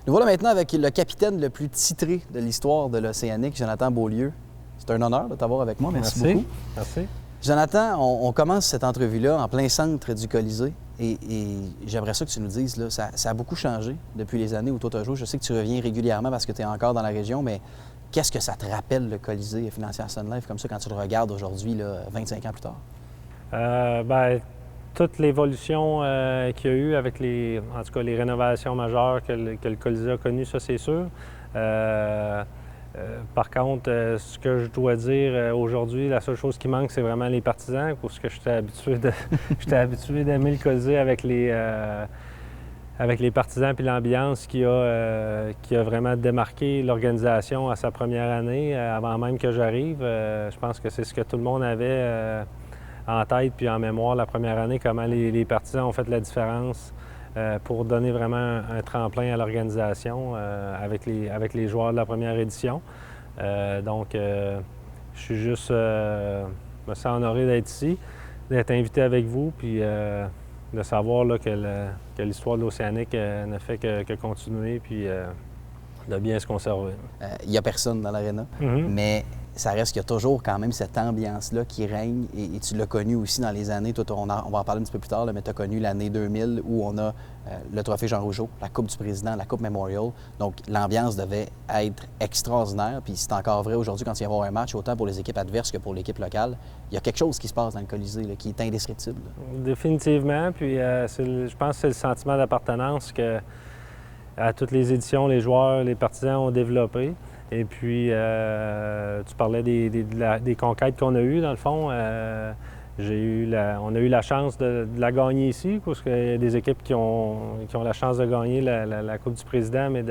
Nous voilà maintenant avec le capitaine le plus titré de l'histoire de l'Océanique, Jonathan Beaulieu. C'est un honneur de t'avoir avec moi. Merci beaucoup. Merci. Jonathan, on commence cette entrevue-là en plein centre du Colisée et j'aimerais ça que tu nous dises, là, ça a beaucoup changé depuis les années où toi tu as joué. Je sais que tu reviens régulièrement parce que tu es encore dans la région, mais qu'est-ce que ça te rappelle, le Colisée Financière Sun Life, comme ça, quand tu le regardes aujourd'hui, là, 25 ans plus tard? Toute l'évolution qu'il y a eu avec en tout cas, les rénovations majeures que le Colisée a connues, ça c'est sûr. Par contre, ce que je dois dire aujourd'hui, la seule chose qui manque, c'est vraiment les partisans, parce que j'étais habitué d'aimer le Colisée avec les partisans puis l'ambiance qui a vraiment démarqué l'organisation à sa première année, avant même que j'arrive. Je pense que c'est ce que tout le monde avait en tête puis en mémoire la première année, comment les partisans ont fait la différence pour donner vraiment un tremplin à l'organisation avec les joueurs de la première édition. Je suis juste me sens honoré d'être ici, d'être invité avec vous, puis de savoir là, que l'histoire de l'Océanique ne fait que continuer, puis de bien se conserver. Il n'y a personne dans l'aréna, mais ça reste qu'il y a toujours quand même cette ambiance-là qui règne et tu l'as connu aussi dans les années. Toi, on va en parler un petit peu plus tard, là, mais tu as connu l'année 2000 où on a le trophée Jean Rougeau, la Coupe du Président, la Coupe Memorial. Donc, l'ambiance devait être extraordinaire. Puis c'est encore vrai aujourd'hui quand il y a un match, autant pour les équipes adverses que pour l'équipe locale. Il y a quelque chose qui se passe dans le Colisée là, qui est indescriptible. Définitivement. Puis je pense que c'est le sentiment d'appartenance que à toutes les éditions, les joueurs, les partisans ont développé. Et puis, tu parlais des conquêtes qu'on a eues, dans le fond. On a eu la chance de la gagner ici, parce qu'il y a des équipes qui ont la chance de gagner la Coupe du Président, mais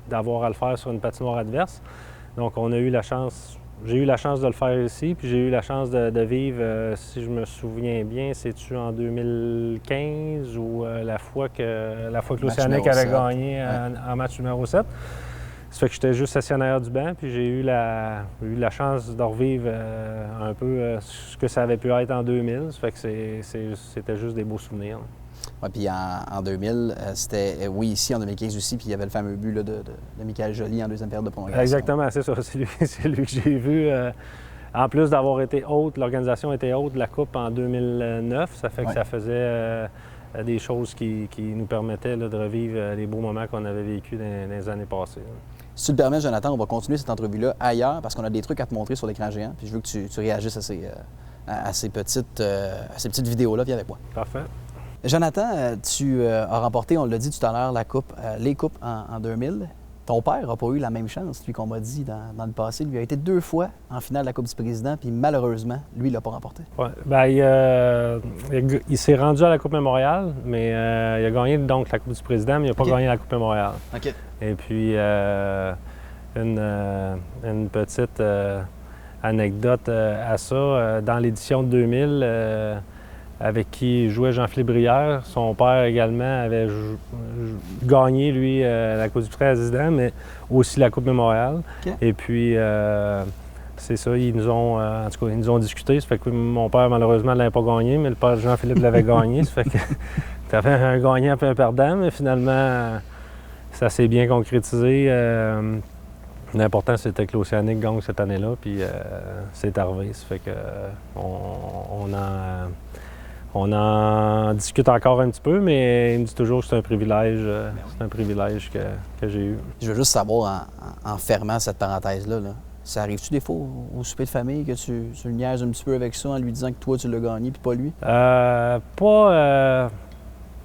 d'avoir à le faire sur une patinoire adverse. Donc, j'ai eu la chance de le faire ici, puis j'ai eu la chance de vivre, si je me souviens bien, c'est-tu en 2015 ou la fois que l'Océanique avait gagné en match numéro 7. Ça fait que j'étais juste actionnaire du banc, puis j'ai eu la chance de revivre un peu ce que ça avait pu être en 2000. Ça fait que c'était juste des beaux souvenirs. Oui, puis en 2000, c'était, oui, ici en 2015 aussi, puis il y avait le fameux but là, de Michael Joly en deuxième période de prolongation. Exactement, c'est ça. C'est lui que j'ai vu. En plus d'avoir été hôte, l'organisation était hôte de la Coupe en 2009. Ça fait que ça faisait des choses qui nous permettaient là, de revivre les beaux moments qu'on avait vécus dans les années passées. Si tu le permets, Jonathan, on va continuer cette entrevue-là ailleurs parce qu'on a des trucs à te montrer sur l'écran géant. Puis je veux que tu réagisses à ces petites vidéos-là. Viens avec moi. Parfait. Jonathan, tu as remporté, on l'a dit tout à l'heure, les coupes en 2000. Ton père n'a pas eu la même chance, lui, qu'on m'a dit dans le passé. Lui a été 2 fois en finale de la Coupe du Président, puis malheureusement, lui, il ne l'a pas remporté. Oui, il s'est rendu à la Coupe Mémorial, mais il a gagné donc la Coupe du Président, mais il n'a pas gagné la Coupe Mémorial. OK. Et puis, une petite anecdote à ça, dans l'édition de 2000, avec qui jouait Jean-Philippe Brière. Son père également avait gagné, lui, la Coupe du Président, mais aussi la Coupe Mémorial. Okay. Et puis, c'est ça, ils nous ont discuté. Ça fait que mon père, malheureusement, ne l'avait pas gagné, mais le père de Jean-Philippe l'avait gagné. Ça fait que tu avais un gagnant et un perdant, mais finalement, ça s'est bien concrétisé. L'important, c'était que l'Océanique gagne cette année-là, puis c'est arrivé. Ça fait que on en discute encore un petit peu, mais il me dit toujours que c'est un privilège, que j'ai eu. Je veux juste savoir, en fermant cette parenthèse-là, ça arrive-tu des fois au souper de famille que tu le niaises un petit peu avec ça en lui disant que toi, tu l'as gagné puis pas lui?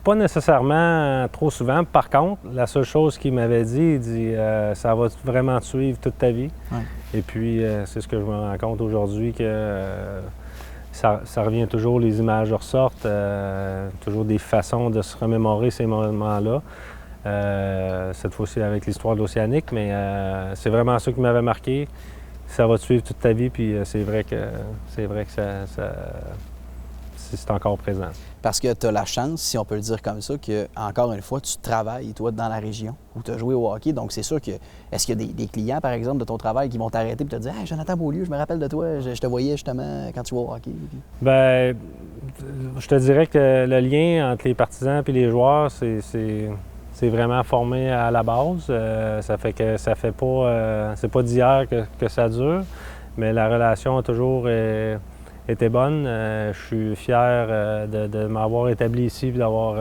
Pas nécessairement trop souvent. Par contre, la seule chose qu'il m'avait dit, il dit ça va vraiment te suivre toute ta vie. Ouais. Et puis, c'est ce que je me rends compte aujourd'hui que ça revient toujours, les images ressortent, toujours des façons de se remémorer ces moments-là. Cette fois-ci avec l'histoire de l'Océanique, mais c'est vraiment ça qui m'avait marqué. Ça va te suivre toute ta vie, puis c'est vrai que c'est encore présent. Parce que tu as la chance, si on peut le dire comme ça, que encore une fois, tu travailles, toi, dans la région où tu as joué au hockey. Donc, c'est sûr que, est-ce qu'il y a des clients, par exemple, de ton travail qui vont t'arrêter et te dire « Hey, Jonathan Beaulieu, je me rappelle de toi, je te voyais justement quand tu jouais au hockey. » Bien, je te dirais que le lien entre les partisans et les joueurs, c'est c'est vraiment formé à la base. Ça fait que ça fait pas, c'est pas d'hier que ça dure, mais la relation a toujours été bonne. Je suis fier de m'avoir établi ici et d'avoir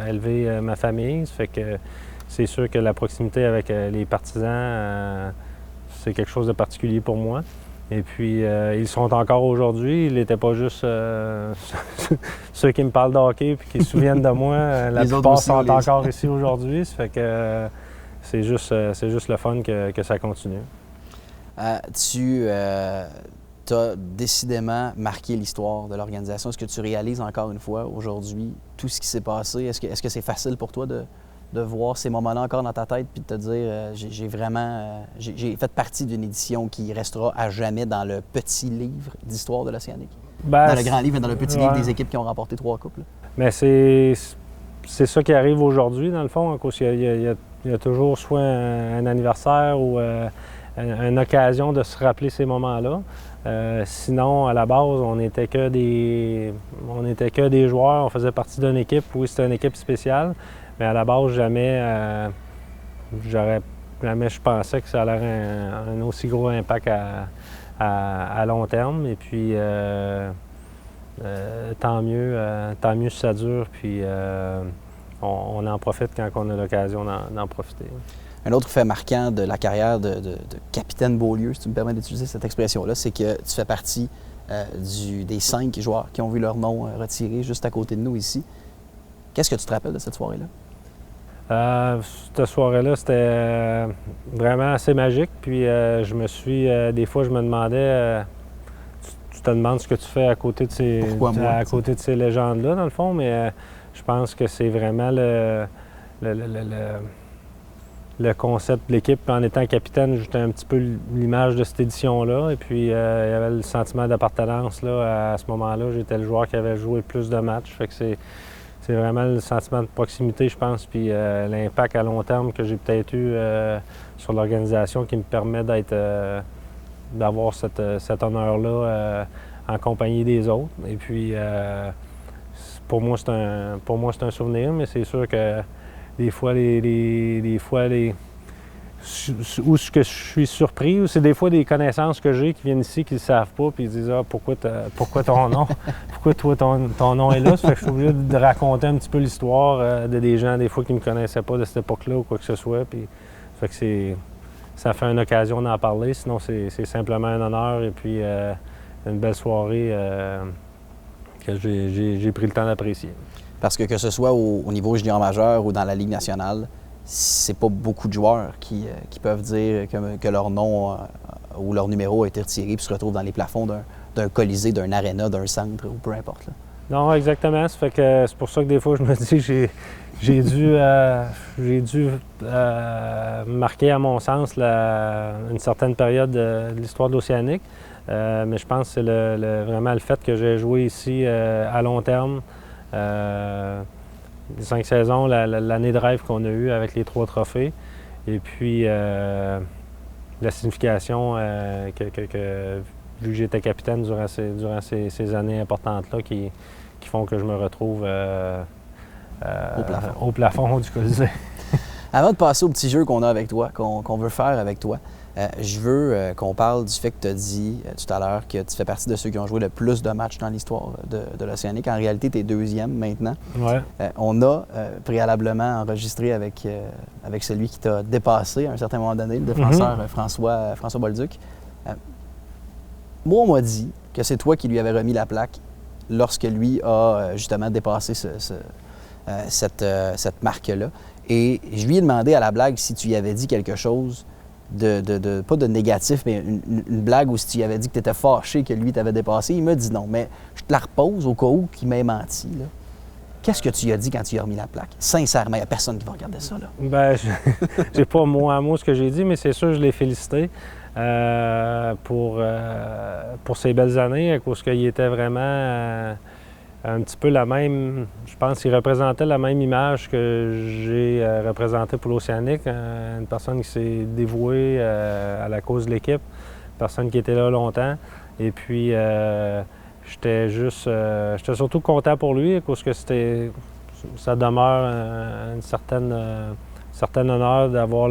élevé ma famille. Ça fait que c'est sûr que la proximité avec les partisans, c'est quelque chose de particulier pour moi. Et puis, ils sont encore aujourd'hui. Ils n'étaient pas juste ceux qui me parlent de hockey et qui se souviennent de moi. La plupart aussi, sont encore ici aujourd'hui. Ça fait que c'est juste le fun que ça continue. Tu as décidément marqué l'histoire de l'organisation. Est-ce que tu réalises encore une fois aujourd'hui tout ce qui s'est passé? Est-ce que c'est facile pour toi de voir ces moments-là encore dans ta tête puis de te dire j'ai fait partie d'une édition qui restera à jamais dans le petit livre d'histoire de l'Océanique? Dans le grand livre et dans le petit livre des équipes qui ont remporté 3 coupes. Là. Mais c'est ça qui arrive aujourd'hui, dans le fond, à cause qu'il y a toujours soit un anniversaire ou une occasion de se rappeler ces moments-là. Sinon, à la base, on n'était que des joueurs, on faisait partie d'une équipe. Oui, c'était une équipe spéciale. Mais à la base, jamais je pensais que ça allait avoir un aussi gros impact à long terme. Et puis, tant mieux si ça dure. Puis, on en profite quand on a l'occasion d'en profiter. Un autre fait marquant de la carrière de capitaine Beaulieu, si tu me permets d'utiliser cette expression-là, c'est que tu fais partie des 5 joueurs qui ont vu leur nom retiré juste à côté de nous ici. Qu'est-ce que tu te rappelles de cette soirée-là? Cette soirée-là, c'était vraiment assez magique. Puis des fois, je me demandais, tu te demandes ce que tu fais à côté de ces légendes-là, dans le fond, mais je pense que c'est vraiment le concept de l'équipe. En étant capitaine, j'étais un petit peu l'image de cette édition-là. Et puis, il y avait le sentiment d'appartenance. Là, à ce moment-là, j'étais le joueur qui avait joué le plus de matchs. Fait que c'est vraiment le sentiment de proximité, je pense, puis l'impact à long terme que j'ai peut-être eu sur l'organisation qui me permet d'avoir cet honneur-là en compagnie des autres. Et puis, pour moi, c'est un souvenir, mais c'est sûr que des fois, où ce que je suis surpris, ou c'est des fois des connaissances que j'ai qui viennent ici qui ne le savent pas, puis ils disent « Ah, pourquoi ton nom? Pourquoi toi, ton nom est là? » Ça fait que je suis obligé de raconter un petit peu l'histoire de des gens, des fois, qui ne me connaissaient pas de cette époque-là ou quoi que ce soit. Puis, ça fait que ça fait une occasion d'en parler. Sinon, c'est simplement un honneur et puis une belle soirée que j'ai pris le temps d'apprécier. Parce que ce soit au niveau junior majeur ou dans la Ligue nationale, c'est pas beaucoup de joueurs qui peuvent dire que leur nom ou leur numéro a été retiré puis se retrouvent dans les plafonds d'un colisée, d'un aréna, d'un centre ou peu importe. Là. Non, exactement. Ça fait que c'est pour ça que des fois, je me dis que j'ai dû marquer, à mon sens, une certaine période de l'histoire de l'Océanique. Mais je pense que c'est vraiment le fait que j'ai joué ici à long terme. Les 5 saisons, l'année de rêve qu'on a eue avec les 3 trophées. Et puis, la signification vu que j'étais capitaine durant ces années importantes-là qui font que je me retrouve au plafond du Colisée. Avant de passer au petit jeu qu'on a avec toi, qu'on veut faire avec toi, je veux qu'on parle du fait que tu as dit tout à l'heure que tu fais partie de ceux qui ont joué le plus de matchs dans l'histoire de l'Océanique. En réalité, tu es 2e maintenant. Ouais. On a préalablement enregistré avec celui qui t'a dépassé à un certain moment donné, le défenseur François Bolduc. Moi, on m'a dit que c'est toi qui lui avais remis la plaque lorsque lui a justement dépassé cette marque-là. Et je lui ai demandé à la blague si tu y avais dit quelque chose pas de négatif, mais une blague où si tu y avais dit que tu étais fâché que lui t'avait dépassé. Il m'a dit non, mais je te la repose au cas où qu'il m'ait menti. Là. Qu'est-ce que tu lui as dit quand tu lui as remis la plaque? Sincèrement, il n'y a personne qui va regarder ça. Là. Bien, j'ai pas mot à mot ce que j'ai dit, mais c'est sûr que je l'ai félicité pour ces belles années, à cause qu'il était vraiment un petit peu la même, je pense qu'il représentait la même image que j'ai représentée pour l'Océanique, une personne qui s'est dévouée à la cause de l'équipe, une personne qui était là longtemps. Et puis, j'étais surtout content pour lui, parce que c'était ça demeure une certaine honneur d'avoir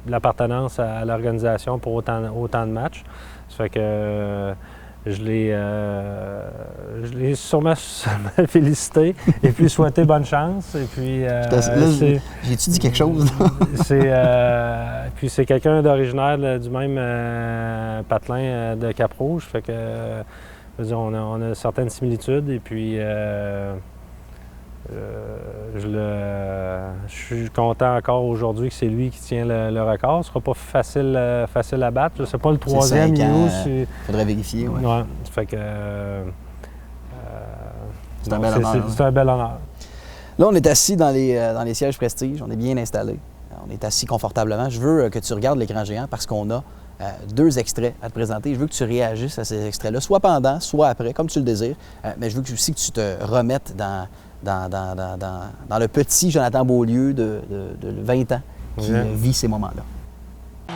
l'appartenance à l'organisation pour autant de matchs. Ça fait que je l'ai sûrement félicité et puis souhaité bonne chance. Et puis, j'ai-tu dit quelque chose? Puis c'est quelqu'un d'originaire du même patelin de Cap-Rouge. Fait que, je veux dire, on a certaines similitudes. Et puis, je suis content encore aujourd'hui que c'est lui qui tient le record. Ce ne sera pas facile à battre. Je ne sais pas le troisième. Il faudrait vérifier. Ouais. Ouais, fait que, c'est un bel honneur. C'est un bel honneur. Là, on est assis dans les sièges Prestige. On est bien installés. On est assis confortablement. Je veux que tu regardes l'écran géant parce qu'on a 2 extraits à te présenter. Je veux que tu réagisses à ces extraits-là, soit pendant, soit après, comme tu le désires. Mais je veux aussi que tu te remettes dans le petit Jonathan Beaulieu de 20 ans qui vit ces moments-là. 10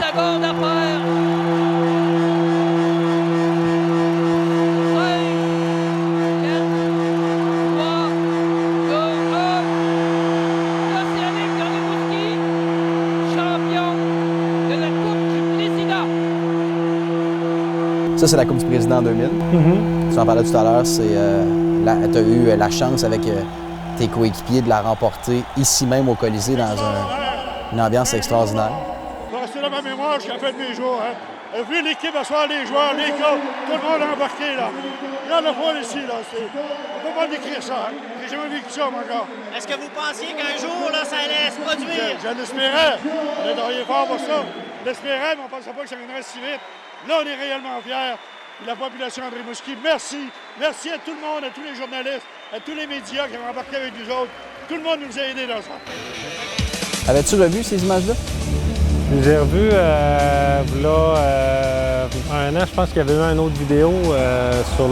secondes à faire. 5, 4, 3, 2, 1. L'Océanique de Rimouski, champion de la Coupe du Président. Ça, c'est la Coupe du Président en 2000. Tu en parlais tout à l'heure, tu as eu la chance avec tes coéquipiers de la remporter ici même au Colisée dans une ambiance extraordinaire. C'est dans ma mémoire, je suis à fait de mes jours. Hein. Vu l'équipe à soir, les joueurs, les coachs, tout le monde a embarqué là. Regarde le fond ici, là. On ne peut pas décrire ça. Hein. J'ai jamais vécu ça, moi, encore. Est-ce que vous pensiez qu'un jour, là, ça allait se produire? Je l'espérais. On est rien fort pour ça. Je l'espérais, mais on ne pensait pas que ça viendrait si vite. Là, on est réellement fiers. La population de Rimouski, merci. Merci à tout le monde, à tous les journalistes, à tous les médias qui ont embarqué avec nous autres. Tout le monde nous a aidés dans ça. Avais-tu revu ces images-là? J'ai revu, là, un an, je pense qu'il y avait eu une autre vidéo sur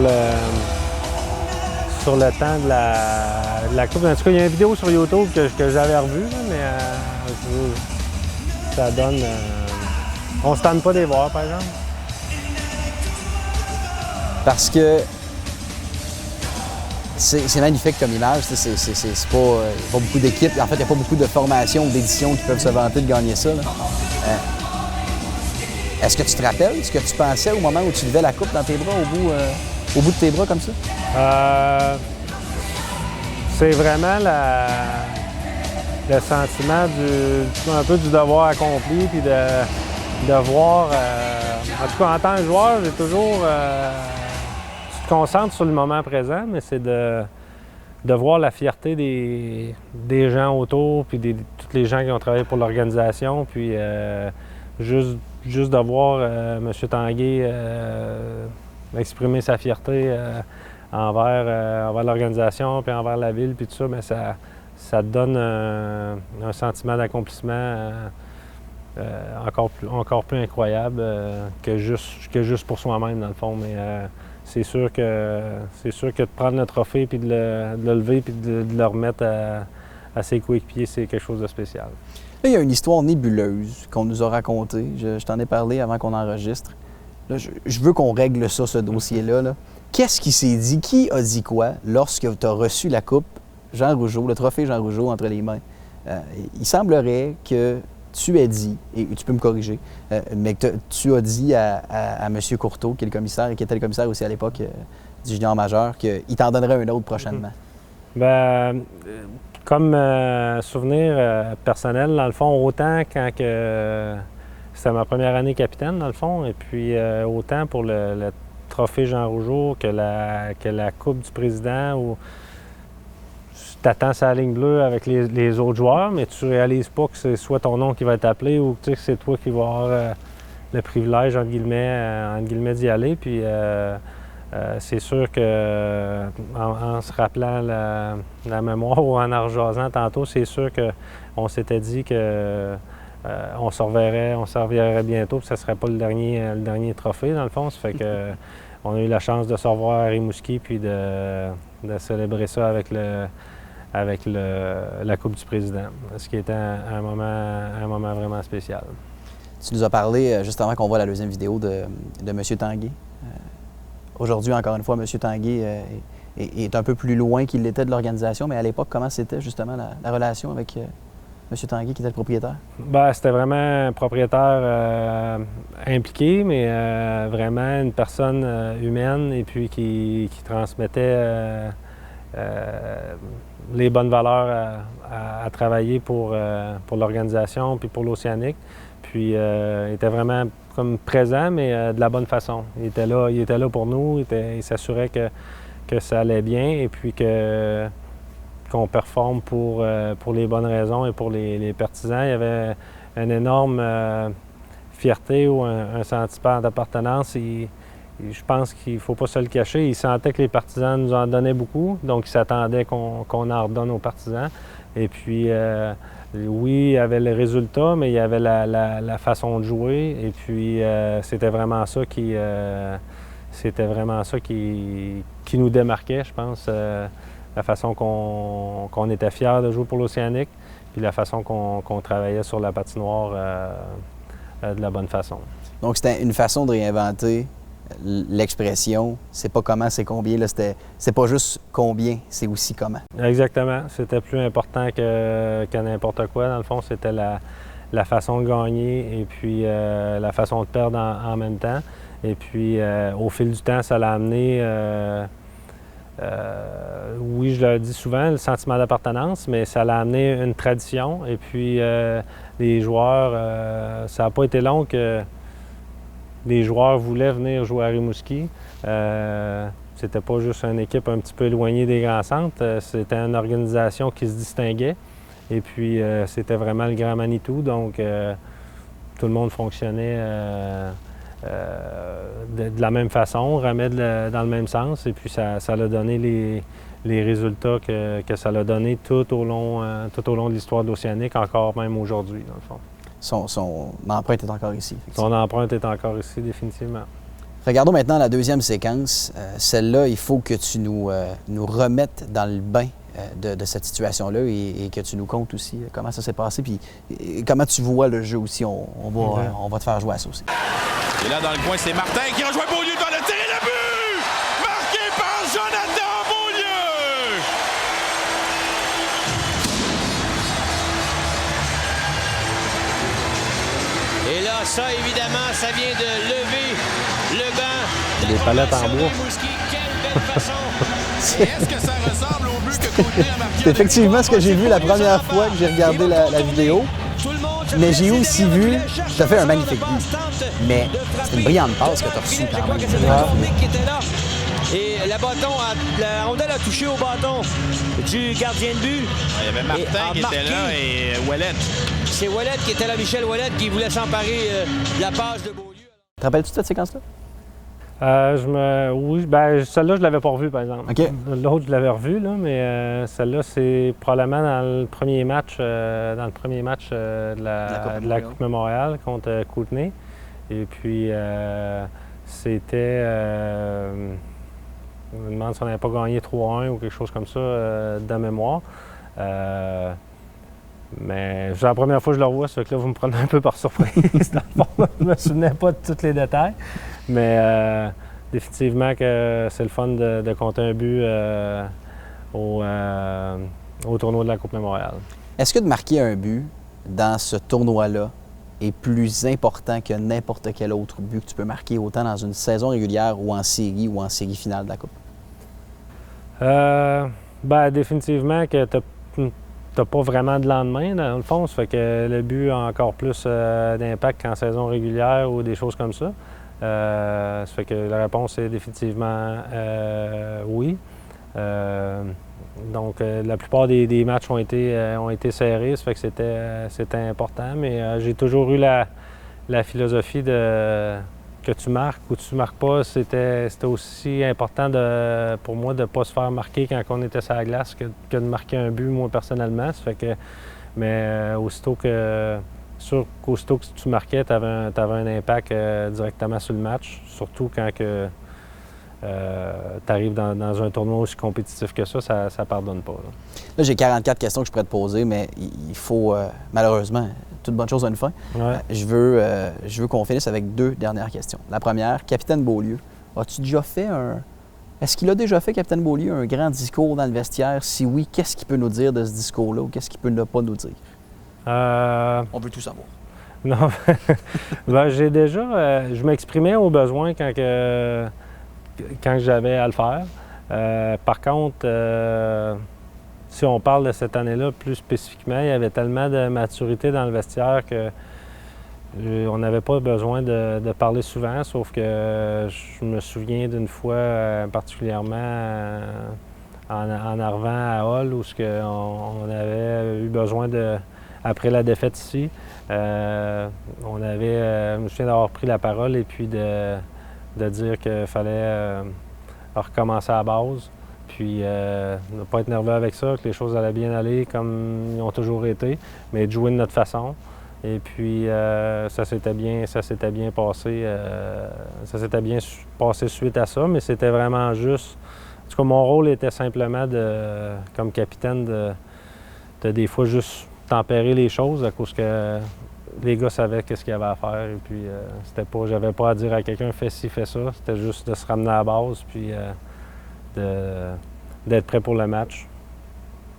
le temps de la Coupe. En tout cas, il y a une vidéo sur YouTube que j'avais revue, mais ça donne... on ne se tente pas de les voir, par exemple. Parce que c'est magnifique comme image. C'est pas beaucoup d'équipes. En fait, il n'y a pas beaucoup de formations ou d'éditions qui peuvent se vanter de gagner ça. Est-ce que tu te rappelles ce que tu pensais au moment où tu levais la coupe dans tes bras, au bout de tes bras comme ça? C'est vraiment le sentiment un peu du devoir accompli, puis de voir... en tout cas, en tant que joueur, j'ai toujours... tu te concentres sur le moment présent, mais c'est de voir la fierté des gens autour, puis tous les gens qui ont travaillé pour l'organisation, puis juste de voir M. Tanguay exprimer sa fierté envers l'organisation, puis envers la ville, puis tout ça, mais ça te donne un sentiment d'accomplissement encore plus incroyable que juste pour soi-même, dans le fond. Mais c'est sûr que de prendre le trophée, puis de le lever, puis de le remettre à ses coéquipiers, c'est quelque chose de spécial. Là, il y a une histoire nébuleuse qu'on nous a racontée. Je t'en ai parlé avant qu'on enregistre. Là, je veux qu'on règle ça, ce dossier-là. Là. Qu'est-ce qui s'est dit? Qui a dit quoi lorsque tu as reçu la coupe Jean Rougeau, le trophée Jean Rougeau entre les mains? Il semblerait que tu aies dit, et tu peux me corriger, mais que tu as dit à M. Courteau, qui est le commissaire et qui était le commissaire aussi à l'époque du junior majeur, qu'il t'en donnerait un autre prochainement. Bien, comme souvenir personnel, dans le fond, autant quand c'était ma première année capitaine, dans le fond, et puis autant pour le trophée Jean Rougeau que la Coupe du Président, où tu attends sa ligne bleue avec les autres joueurs, mais tu réalises pas que c'est soit ton nom qui va être appelé ou que c'est toi qui vas avoir le privilège, entre guillemets, d'y aller. Puis c'est sûr que en se rappelant la mémoire ou en jasant tantôt, c'est sûr qu'on s'était dit que on se reverrait bientôt, puis ça ne serait pas le dernier trophée, dans le fond. Ça fait que on a eu la chance de se revoir à Rimouski, puis de célébrer ça avec la Coupe du Président, ce qui était un moment vraiment spécial. Tu nous as parlé, juste avant qu'on voit la deuxième vidéo, de M. Tanguay. Aujourd'hui, encore une fois, M. Tanguay est un peu plus loin qu'il l'était de l'organisation, mais à l'époque, comment c'était justement la relation avec M. Tanguay, qui était le propriétaire? Ben, c'était vraiment un propriétaire impliqué, mais vraiment une personne humaine et puis qui transmettait les bonnes valeurs à travailler pour l'organisation puis pour l'Océanique. Puis il était vraiment comme présent, mais de la bonne façon. Il était là pour nous, il s'assurait que ça allait bien et puis qu'on performe pour les bonnes raisons et pour les partisans. Il y avait une énorme fierté ou un sentiment d'appartenance. Je pense qu'il ne faut pas se le cacher. Il sentait que les partisans nous en donnaient beaucoup, donc il s'attendait qu'on en redonne aux partisans. Et puis, oui, il y avait le résultat, mais il y avait la façon de jouer. Et puis, c'était vraiment ça qui nous démarquait, je pense. La façon qu'on était fiers de jouer pour l'Océanique, puis la façon qu'on travaillait sur la patinoire de la bonne façon. Donc, c'était une façon de réinventer l'expression. C'est pas comment, c'est combien. Là, c'est pas juste combien, c'est aussi comment. Exactement. C'était plus important que n'importe quoi. Dans le fond, c'était la façon de gagner et puis la façon de perdre en même temps. Et puis, au fil du temps, ça l'a amené... oui, je le dis souvent, le sentiment d'appartenance, mais ça l'a amené une tradition. Et puis, les joueurs, ça n'a pas été long que les joueurs voulaient venir jouer à Rimouski. C'était pas juste une équipe un petit peu éloignée des grands centres, c'était une organisation qui se distinguait. Et puis, c'était vraiment le Grand Manitou, donc tout le monde fonctionnait de la même façon, remet dans le même sens, et puis ça a donné les résultats que ça a donné tout au long de l'histoire de l'Océanique, encore même aujourd'hui, dans le fond. Son empreinte est encore ici. Son empreinte est encore ici, définitivement. Regardons maintenant la deuxième séquence. Celle-là, il faut que tu nous remettes dans le bain de cette situation-là et que tu nous comptes aussi comment ça s'est passé, puis comment tu vois le jeu aussi. On va te faire jouer à ça aussi. Et là, dans le coin, c'est Martin qui rejoint Beaulieu dans le tir et le but! Marqué par Jonathan Beaulieu! Et là, ça, évidemment, ça vient de lever le banc. Des palettes en bois. Quelle belle façon! Est-ce que ça ressemble au but que Côté a marqué? C'est effectivement ce que j'ai vu la première fois que j'ai regardé la vidéo. Mais j'ai aussi vu, tu as fait un magnifique but, mais c'est une brillante passe que tu as reçue quand même. Qui était là. Et la rondelle a touché au bâton du gardien de but. Il y avait Martin qui était là et Ouellet. C'est Ouellet qui était là, Michel Ouellet, qui voulait s'emparer de la passe de Beaulieu. Te rappelles-tu de cette séquence-là? Oui, celle-là, je l'avais pas revue, par exemple. OK. L'autre, je l'avais revue, là, mais celle-là, c'est probablement dans le premier match, de la Coupe Mémorial contre Kootenay. Et puis, c'était... je me demande si on n'avait pas gagné 3-1 ou quelque chose comme ça de mémoire. Mais c'est la première fois que je le revois, ça fait que là, vous me prenez un peu par surprise. Dans le fond, je ne me souvenais pas de tous les détails. Mais définitivement que c'est le fun de compter un but au tournoi de la Coupe Mémorial. Est-ce que de marquer un but dans ce tournoi-là est plus important que n'importe quel autre but que tu peux marquer, autant dans une saison régulière ou en série finale de la Coupe? Définitivement que tu n'as pas vraiment de lendemain, dans le fond. Ça fait que le but a encore plus d'impact qu'en saison régulière ou des choses comme ça. Ça fait que la réponse est définitivement oui. Donc, la plupart des matchs ont été serrés, ça fait que c'était important. Mais j'ai toujours eu la philosophie que tu marques ou tu marques pas. C'était aussi important pour moi de ne pas se faire marquer quand on était sur la glace que de marquer un but, moi, personnellement. Ça fait que, mais aussitôt que tu marquais, tu avais un impact directement sur le match, surtout quand tu arrives dans un tournoi aussi compétitif que ça ne pardonne pas. Là, j'ai 44 questions que je pourrais te poser, mais il faut, malheureusement, toute bonne chose a une fin. Ouais. Je veux qu'on finisse avec 2 dernières questions. La première, capitaine Beaulieu, as-tu déjà fait Est-ce qu'il a déjà fait, Capitaine Beaulieu, un grand discours dans le vestiaire? Si oui, qu'est-ce qu'il peut nous dire de ce discours-là ou qu'est-ce qu'il peut ne pas nous dire? On veut tout savoir. Non, ben, j'ai déjà... je m'exprimais au besoin quand j'avais à le faire. Par contre, si on parle de cette année-là plus spécifiquement, il y avait tellement de maturité dans le vestiaire que on n'avait pas besoin de parler souvent, sauf que je me souviens d'une fois particulièrement en arrivant à Hull où on avait eu besoin après la défaite ici, je me souviens d'avoir pris la parole et puis de dire qu'il fallait recommencer à la base, puis ne pas être nerveux avec ça, que les choses allaient bien aller comme ils ont toujours été, mais de jouer de notre façon. Et puis, ça s'était bien passé. Ça s'était bien passé suite à ça, mais c'était vraiment juste... En tout cas, mon rôle était simplement, comme capitaine, de des fois juste tempérer les choses à cause que les gars savaient qu'est-ce qu'il y avait à faire. Et puis, j'avais pas à dire à quelqu'un « fais ci, fais ça ». C'était juste de se ramener à la base, puis d'être prêt pour le match.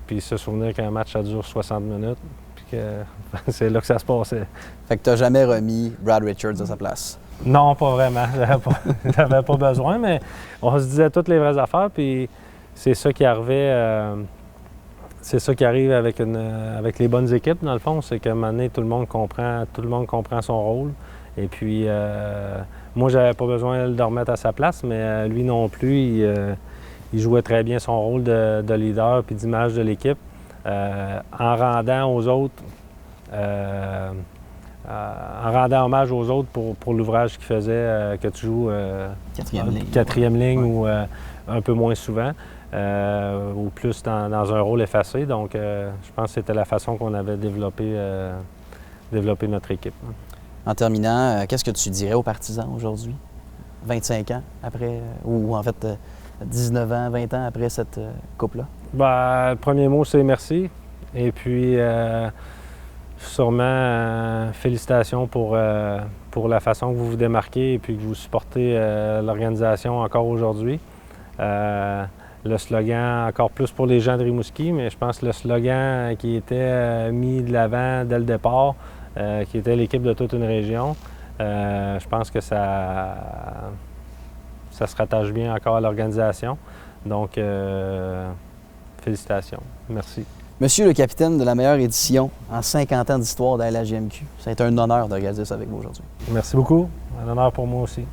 Puis se souvenir qu'un match, ça dure 60 minutes. C'est là que ça se passait. Fait que tu n'as jamais remis Brad Richards à sa place? Non, pas vraiment. J'avais pas besoin, mais on se disait toutes les vraies affaires, puis c'est ça qui arrivait. C'est ça qui arrive avec les bonnes équipes, dans le fond, c'est qu'à un moment donné, tout le monde comprend son rôle. Et puis, moi, j'avais pas besoin de le remettre à sa place, mais lui non plus, il jouait très bien son rôle de leader puis d'image de l'équipe. En rendant hommage aux autres pour l'ouvrage qu'il faisait, que tu joues quatrième ligne ou un peu moins souvent, ou plus dans un rôle effacé. Donc, je pense que c'était la façon qu'on avait développé notre équipe. En terminant, qu'est-ce que tu dirais aux partisans aujourd'hui, 25 ans après, ou en fait 19 ans, 20 ans après cette coupe-là? Ben, le premier mot, c'est merci. Et puis, sûrement, félicitations pour la façon que vous vous démarquez et puis que vous supportez l'organisation encore aujourd'hui. Le slogan, encore plus pour les gens de Rimouski, mais je pense que le slogan qui était mis de l'avant dès le départ, qui était l'équipe de toute une région, je pense que ça se rattache bien encore à l'organisation. Donc, félicitations. Merci. Monsieur le capitaine de la meilleure édition en 50 ans d'histoire de la LHJMQ, ça a été un honneur de regarder ça avec vous aujourd'hui. Merci beaucoup. Un honneur pour moi aussi.